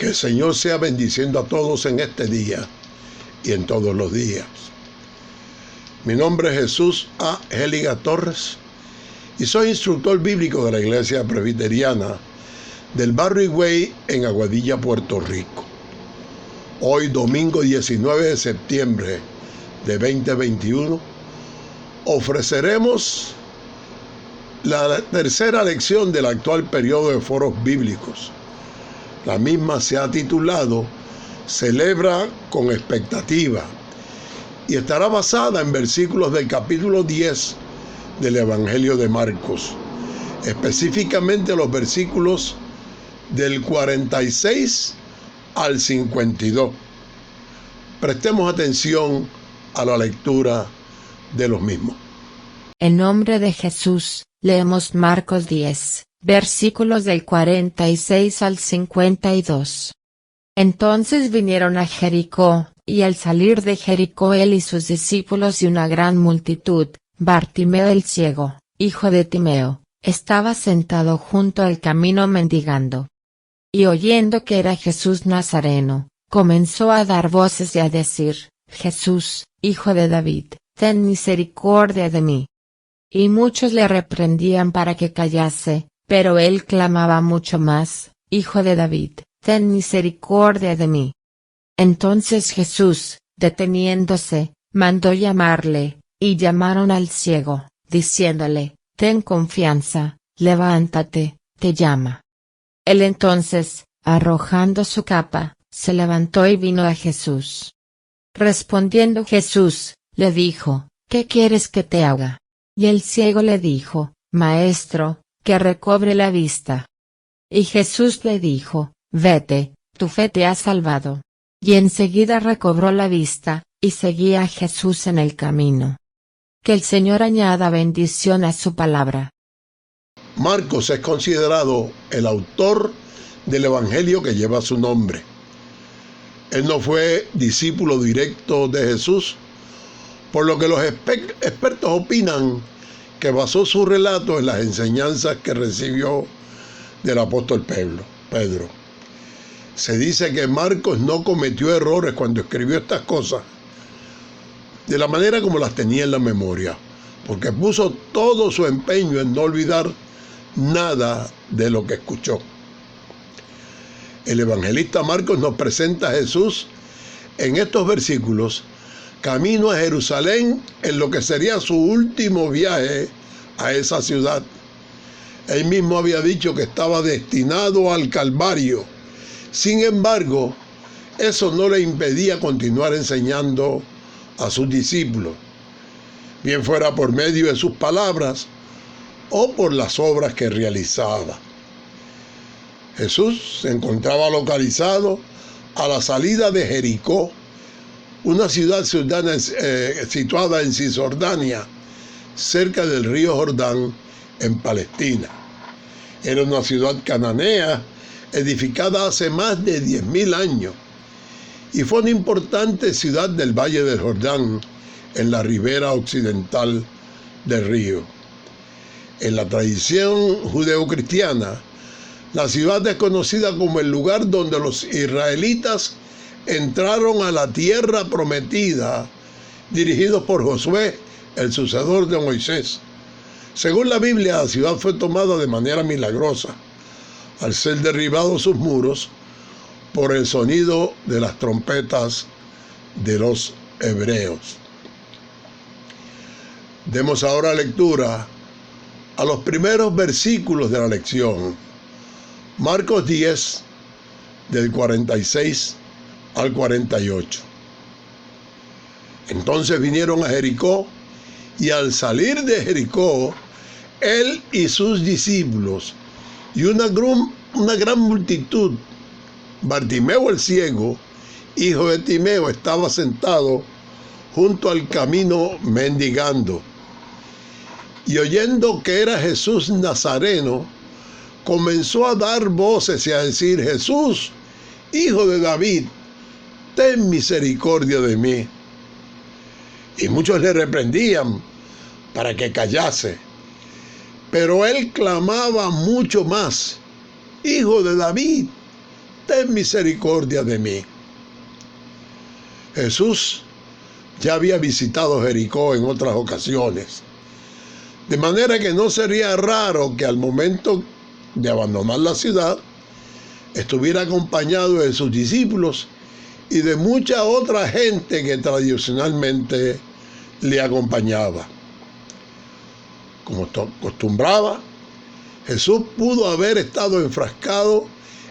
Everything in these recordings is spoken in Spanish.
Que el Señor sea bendiciendo a todos en este día y en todos los días. Mi nombre es Jesús A. Héliga Torres y soy instructor bíblico de la Iglesia Presbiteriana del barrio Higüey en Aguadilla, Puerto Rico. Hoy, domingo 19 de septiembre de 2021, ofreceremos la tercera lección del actual periodo de foros bíblicos. La misma se ha titulado Celebra con expectativa y estará basada en versículos del capítulo 10 del Evangelio de Marcos, específicamente los versículos del 46 al 52. Prestemos atención a la lectura de los mismos. En nombre de Jesús, leemos Marcos 10, versículos del 46 al 52. Entonces vinieron a Jericó, y al salir de Jericó él y sus discípulos y una gran multitud, Bartimeo el ciego, hijo de Timeo, estaba sentado junto al camino mendigando. Y oyendo que era Jesús Nazareno, comenzó a dar voces y a decir: Jesús, hijo de David, ten misericordia de mí. Y muchos le reprendían para que callase, pero él clamaba mucho más: Hijo de David, ten misericordia de mí. Entonces Jesús, deteniéndose, mandó llamarle, y llamaron al ciego, diciéndole: Ten confianza, levántate, te llama. Él entonces, arrojando su capa, se levantó y vino a Jesús. Respondiendo Jesús, le dijo: ¿Qué quieres que te haga? Y el ciego le dijo: Maestro, que recobre la vista. Y Jesús le dijo: Vete, tu fe te ha salvado. Y enseguida recobró la vista, y seguía a Jesús en el camino. Que el Señor añada bendición a su palabra. Marcos es considerado el autor del Evangelio que lleva su nombre. Él no fue discípulo directo de Jesús, por lo que los expertos opinan que basó su relato en las enseñanzas que recibió del apóstol Pedro. Se dice que Marcos no cometió errores cuando escribió estas cosas, de la manera como las tenía en la memoria, porque puso todo su empeño en no olvidar nada de lo que escuchó. El evangelista Marcos nos presenta a Jesús en estos versículos camino a Jerusalén en lo que sería su último viaje a esa ciudad. Él mismo había dicho que estaba destinado al Calvario. Sin embargo, eso no le impedía continuar enseñando a sus discípulos, bien fuera por medio de sus palabras o por las obras que realizaba. Jesús se encontraba localizado a la salida de Jericó, una ciudad situada en Cisjordania, cerca del río Jordán, en Palestina. Era una ciudad cananea, edificada hace más de 10.000 años, y fue una importante ciudad del Valle del Jordán, en la ribera occidental del río. En la tradición judeocristiana, la ciudad es conocida como el lugar donde los israelitas entraron a la tierra prometida, dirigidos por Josué, el sucesor de Moisés. Según la Biblia, la ciudad fue tomada de manera milagrosa, al ser derribados sus muros por el sonido de las trompetas de los hebreos. Demos ahora lectura a los primeros versículos de la lección. Marcos 10, del 46 al 48. Entonces vinieron a Jericó, y al salir de Jericó, él y sus discípulos, y una gran multitud, Bartimeo el ciego, hijo de Timeo, estaba sentado junto al camino mendigando. Y oyendo que era Jesús Nazareno, comenzó a dar voces y a decir: Jesús, hijo de David, ten misericordia de mí. Y muchos le reprendían para que callase. Pero él clamaba mucho más: Hijo de David, ten misericordia de mí. Jesús ya había visitado Jericó en otras ocasiones, de manera que no sería raro que al momento de abandonar la ciudad estuviera acompañado de sus discípulos y de mucha otra gente que tradicionalmente le acompañaba. Como acostumbraba, Jesús pudo haber estado enfrascado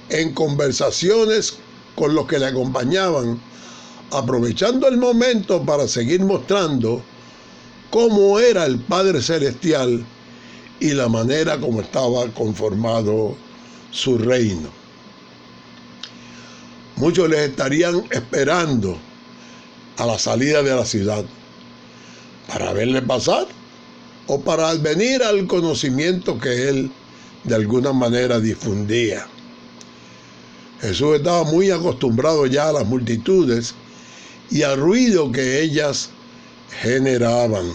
en conversaciones con los que le acompañaban, aprovechando el momento para seguir mostrando cómo era el Padre Celestial y la manera como estaba conformado su reino. Muchos les estarían esperando a la salida de la ciudad para verle pasar o para venir al conocimiento que él de alguna manera difundía. Jesús estaba muy acostumbrado ya a las multitudes y al ruido que ellas generaban.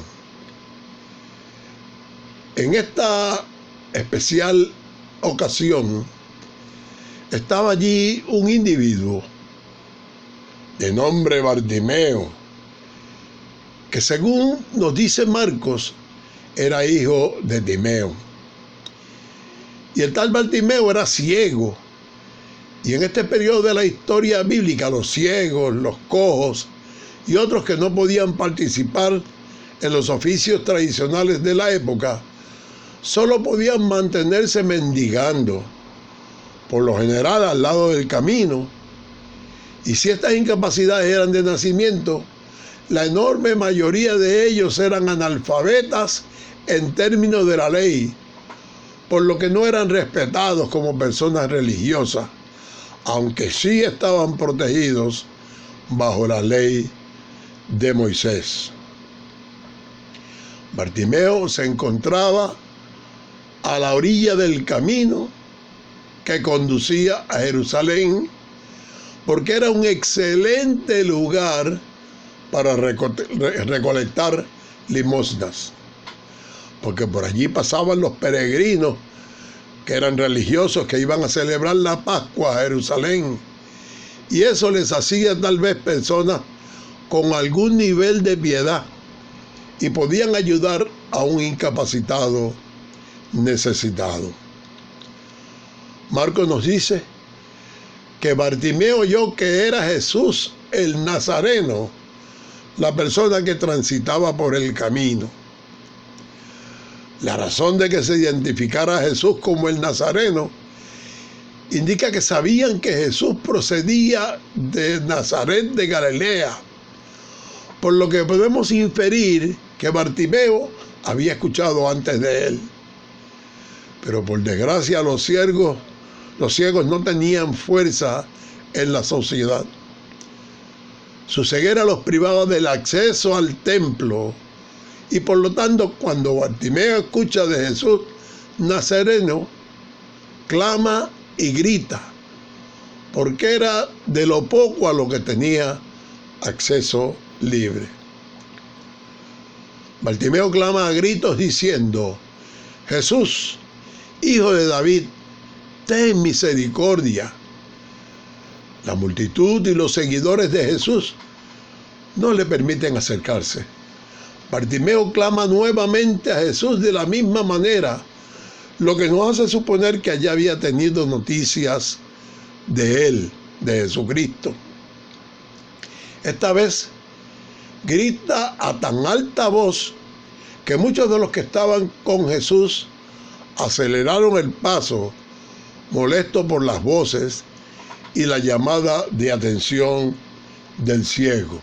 En esta especial ocasión estaba allí un individuo de nombre Bartimeo, que según nos dice Marcos, era hijo de Timeo. Y el tal Bartimeo era ciego. Y en este periodo de la historia bíblica, los ciegos, los cojos y otros que no podían participar en los oficios tradicionales de la época, solo podían mantenerse mendigando, por lo general al lado del camino. Y si estas incapacidades eran de nacimiento, la enorme mayoría de ellos eran analfabetas en términos de la ley, por lo que no eran respetados como personas religiosas, aunque sí estaban protegidos bajo la ley de Moisés. Bartimeo se encontraba a la orilla del camino que conducía a Jerusalén, porque era un excelente lugar para recolectar limosnas, porque por allí pasaban los peregrinos que eran religiosos, que iban a celebrar la Pascua a Jerusalén, y eso les hacía tal vez personas con algún nivel de piedad y podían ayudar a un incapacitado necesitado. Marcos nos dice que Bartimeo oyó que era Jesús el Nazareno, la persona que transitaba por el camino. La razón de que se identificara a Jesús como el Nazareno indica que sabían que Jesús procedía de Nazaret de Galilea, por lo que podemos inferir que Bartimeo había escuchado antes de él. Pero por desgracia los ciegos no tenían fuerza en la sociedad. Su ceguera los privaba del acceso al templo, y por lo tanto cuando Bartimeo escucha de Jesús Nazareno, clama y grita, porque era de lo poco a lo que tenía acceso libre. Bartimeo clama a gritos diciendo: Jesús, Hijo de David, ten misericordia. La multitud y los seguidores de Jesús no le permiten acercarse. Bartimeo clama nuevamente a Jesús de la misma manera, lo que nos hace suponer que allá había tenido noticias de él, de Jesucristo. Esta vez grita a tan alta voz que muchos de los que estaban con Jesús aceleraron el paso, molestos por las voces y la llamada de atención del ciego.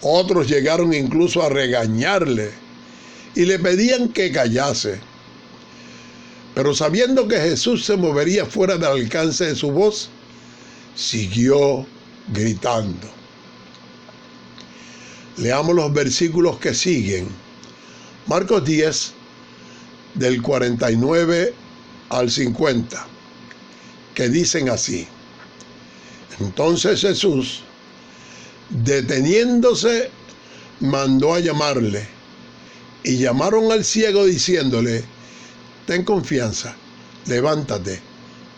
Otros llegaron incluso a regañarle y le pedían que callase. Pero sabiendo que Jesús se movería fuera del alcance de su voz, siguió gritando. Leamos los versículos que siguen. Marcos 10, del 49 al 50, que dicen así: Entonces Jesús, deteniéndose, mandó a llamarle, y llamaron al ciego diciéndole: Ten confianza, levántate,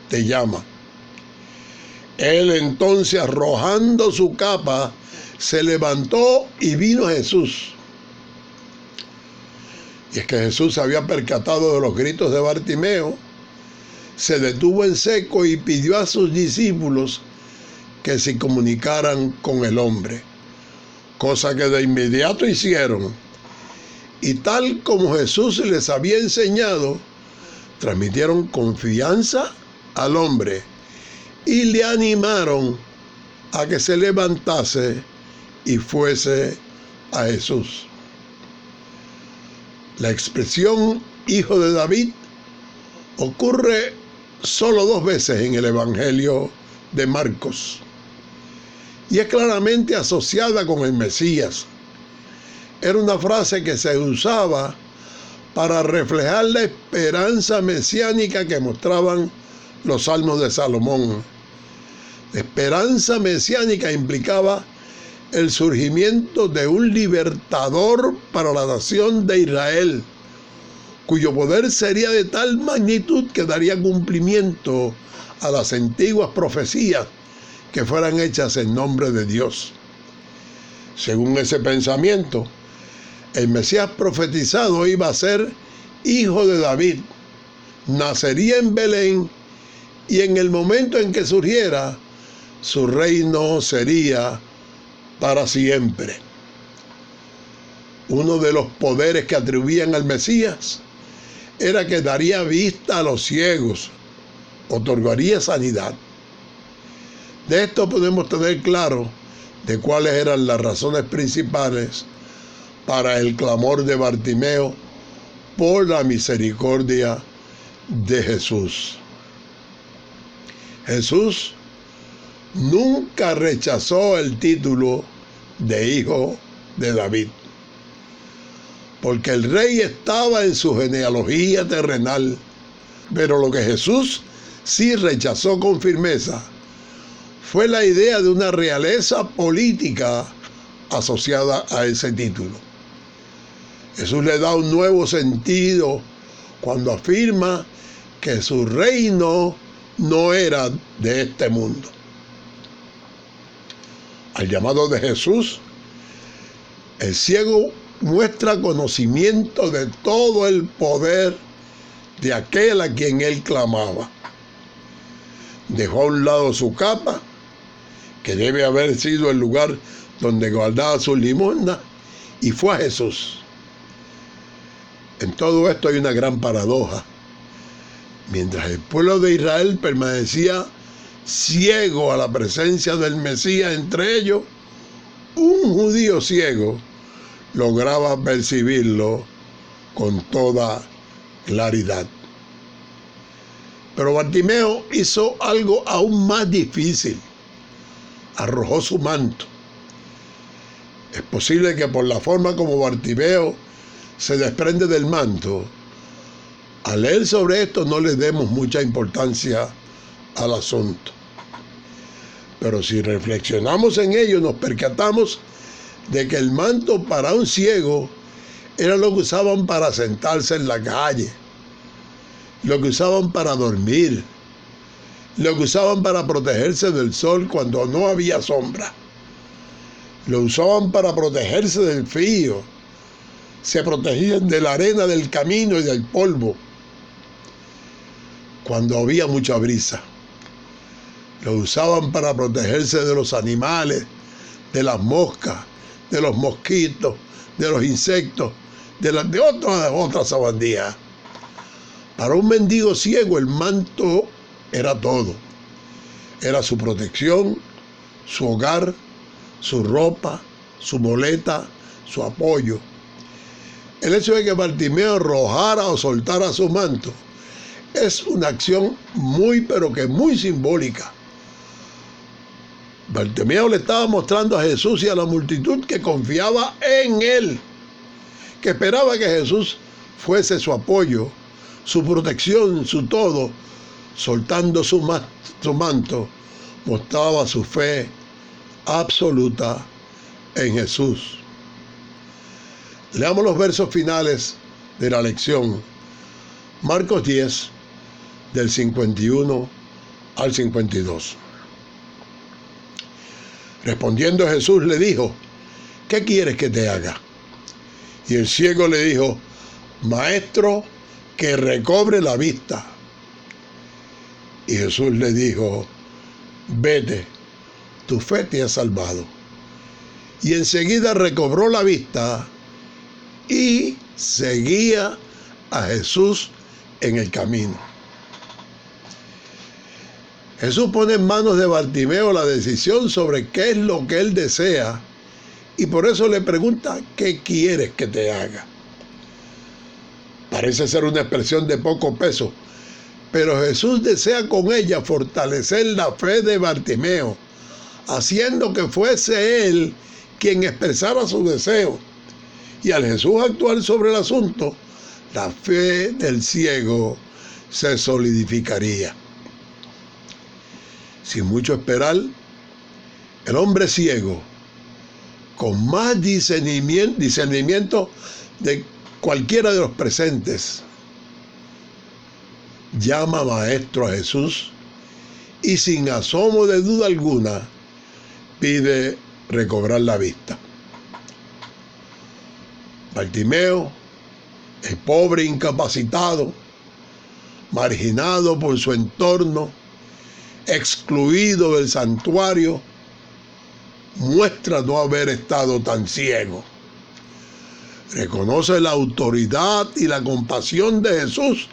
te llama. Él entonces, arrojando su capa, se levantó y vino a Jesús. Y es que Jesús se había percatado de los gritos de Bartimeo, se detuvo en seco y pidió a sus discípulos que se comunicaran con el hombre, cosa que de inmediato hicieron. Y tal como Jesús les había enseñado, transmitieron confianza al hombre y le animaron a que se levantase y fuese a Jesús. La expresión hijo de David ocurre solo 2 veces en el Evangelio de Marcos y es claramente asociada con el Mesías. Era una frase que se usaba para reflejar la esperanza mesiánica que mostraban los salmos de Salomón. La esperanza mesiánica implicaba el surgimiento de un libertador para la nación de Israel, cuyo poder sería de tal magnitud que daría cumplimiento a las antiguas profecías que fueran hechas en nombre de Dios. Según ese pensamiento, el Mesías profetizado iba a ser hijo de David, nacería en Belén y en el momento en que surgiera, su reino sería para siempre. Uno de los poderes que atribuían al Mesías era que daría vista a los ciegos, otorgaría sanidad. De esto podemos tener claro de cuáles eran las razones principales para el clamor de Bartimeo por la misericordia de Jesús. Jesús nunca rechazó el título de hijo de David, porque el rey estaba en su genealogía terrenal, pero lo que Jesús sí rechazó con firmeza fue la idea de una realeza política asociada a ese título. Jesús le da un nuevo sentido cuando afirma que su reino no era de este mundo. Al llamado de Jesús, el ciego muestra conocimiento de todo el poder de aquel a quien él clamaba. Dejó a un lado su capa, que debe haber sido el lugar donde guardaba sus limosnas, y fue a Jesús. En todo esto hay una gran paradoja. Mientras el pueblo de Israel permanecía ciego a la presencia del Mesías entre ellos, un judío ciego lograba percibirlo con toda claridad. Pero Bartimeo hizo algo aún más difícil. Arrojó su manto. Es posible que por la forma como Bartimeo se desprende del manto, al leer sobre esto no le demos mucha importancia al asunto. Pero si reflexionamos en ello, nos percatamos de que el manto para un ciego era lo que usaban para sentarse en la calle, lo que usaban para dormir, lo que usaban para protegerse del sol cuando no había sombra, lo usaban para protegerse del frío, se protegían de la arena del camino y del polvo cuando había mucha brisa. Lo usaban para protegerse de los animales, de las moscas, de los mosquitos, de los insectos, de otras sabandías. Para un mendigo ciego el manto era todo. Era su protección, su hogar, su ropa, su muleta, su apoyo. El hecho de que Bartimeo arrojara o soltara su manto es una acción muy, pero que muy simbólica. Bartimeo le estaba mostrando a Jesús y a la multitud que confiaba en él, que esperaba que Jesús fuese su apoyo, su protección, su todo. Soltando su manto, mostraba su fe absoluta en Jesús. Leamos los versos finales de la lección. Marcos 10, del 51 al 52. Respondiendo Jesús le dijo: ¿qué quieres que te haga? Y el ciego le dijo: Maestro, que recobre la vista. Y Jesús le dijo: vete, tu fe te ha salvado. Y enseguida recobró la vista y seguía a Jesús en el camino. Jesús pone en manos de Bartimeo la decisión sobre qué es lo que él desea, y por eso le pregunta: ¿qué quieres que te haga? Parece ser una expresión de poco peso, pero Jesús desea con ella fortalecer la fe de Bartimeo, haciendo que fuese él quien expresara su deseo. Y al Jesús actuar sobre el asunto, la fe del ciego se solidificaría. Sin mucho esperar, el hombre ciego, con más discernimiento de cualquiera de los presentes, llama maestro a Jesús y sin asomo de duda alguna pide recobrar la vista. Bartimeo, el pobre incapacitado, marginado por su entorno, excluido del santuario, muestra no haber estado tan ciego. Reconoce la autoridad y la compasión de Jesús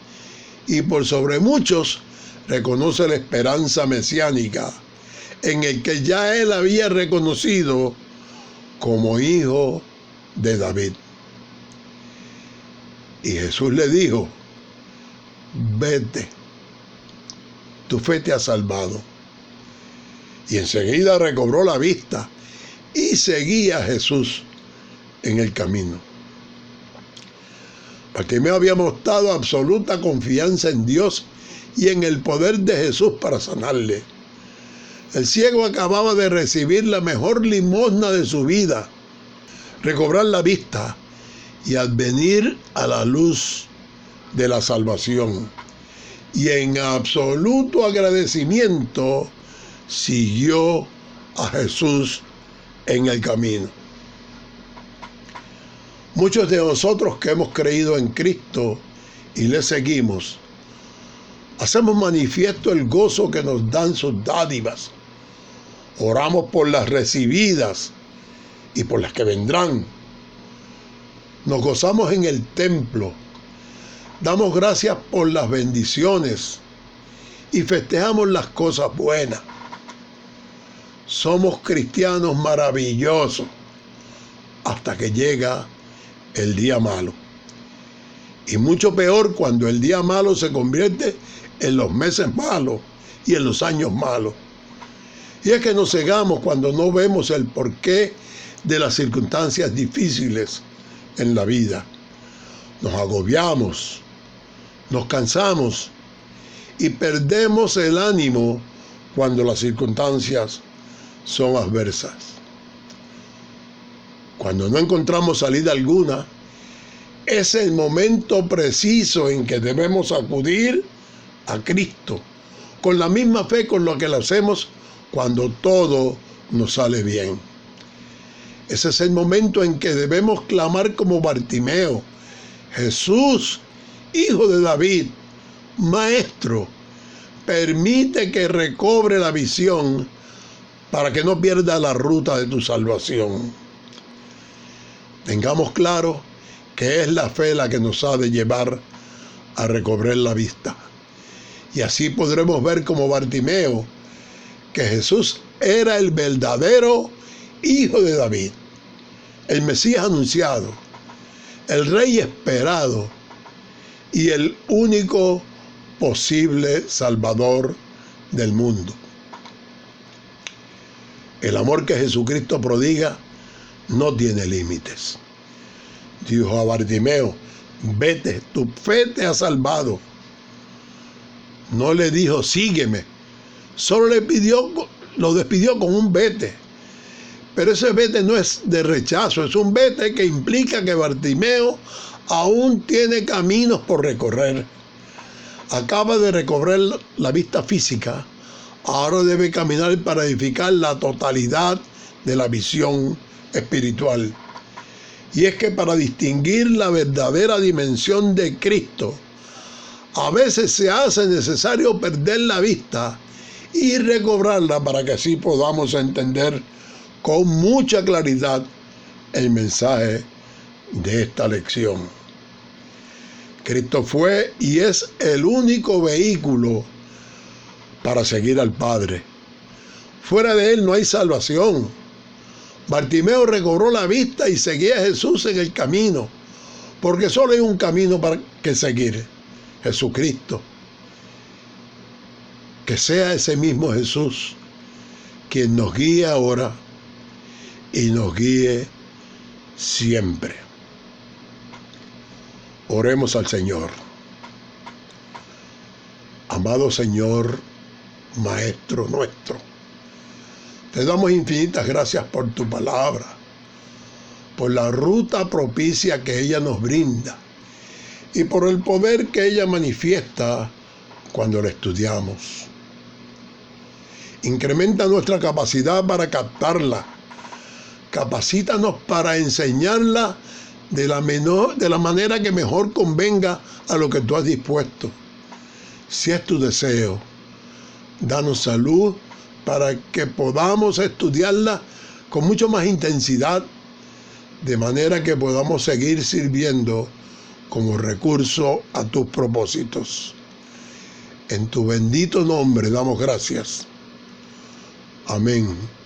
y por sobre muchos reconoce la esperanza mesiánica en el que ya él había reconocido como hijo de David. Y Jesús le dijo: vete, tu fe te ha salvado. Y enseguida recobró la vista y seguía a Jesús en el camino. Bartimeo había mostrado absoluta confianza en Dios y en el poder de Jesús para sanarle. El ciego acababa de recibir la mejor limosna de su vida, recobrar la vista y advenir a la luz de la salvación. Y en absoluto agradecimiento siguió a Jesús en el camino. Muchos de nosotros que hemos creído en Cristo y le seguimos, hacemos manifiesto el gozo que nos dan sus dádivas. Oramos por las recibidas y por las que vendrán. Nos gozamos en el templo. Damos gracias por las bendiciones y festejamos las cosas buenas. Somos cristianos maravillosos hasta que llega el día malo. Y mucho peor cuando el día malo se convierte en los meses malos y en los años malos. Y es que nos cegamos cuando no vemos el porqué de las circunstancias difíciles en la vida. Nos agobiamos, nos cansamos y perdemos el ánimo cuando las circunstancias son adversas. Cuando no encontramos salida alguna, es el momento preciso en que debemos acudir a Cristo, con la misma fe con la que lo hacemos cuando todo nos sale bien. Ese es el momento en que debemos clamar como Bartimeo: Jesús, Hijo de David, Maestro, permite que recobre la visión para que no pierda la ruta de tu salvación. Tengamos claro que es la fe la que nos ha de llevar a recobrar la vista. Y así podremos ver como Bartimeo que Jesús era el verdadero Hijo de David, el Mesías anunciado, el Rey esperado y el único posible Salvador del mundo. El amor que Jesucristo prodiga no tiene límites. Dijo a Bartimeo: vete, tu fe te ha salvado. No le dijo: sígueme. Solo lo despidió con un vete. Pero ese vete no es de rechazo, es un vete que implica que Bartimeo aún tiene caminos por recorrer. Acaba de recobrar la vista física, ahora debe caminar para edificar la totalidad de la visión espiritual. Y es que para distinguir la verdadera dimensión de Cristo, a veces se hace necesario perder la vista y recobrarla para que así podamos entender con mucha claridad el mensaje de esta lección. Cristo fue y es el único vehículo para seguir al Padre. Fuera de él no hay salvación. Bartimeo recobró la vista y seguía a Jesús en el camino, porque solo hay un camino para que seguir: Jesucristo. Que sea ese mismo Jesús quien nos guíe ahora y nos guíe siempre. Oremos al Señor. Amado Señor, Maestro nuestro, te damos infinitas gracias por tu palabra, por la ruta propicia que ella nos brinda y por el poder que ella manifiesta cuando la estudiamos. Incrementa nuestra capacidad para captarla. Capacítanos para enseñarla de la manera que mejor convenga a lo que tú has dispuesto. Si es tu deseo, danos salud para que podamos estudiarla con mucho más intensidad, de manera que podamos seguir sirviendo como recurso a tus propósitos. En tu bendito nombre damos gracias. Amén.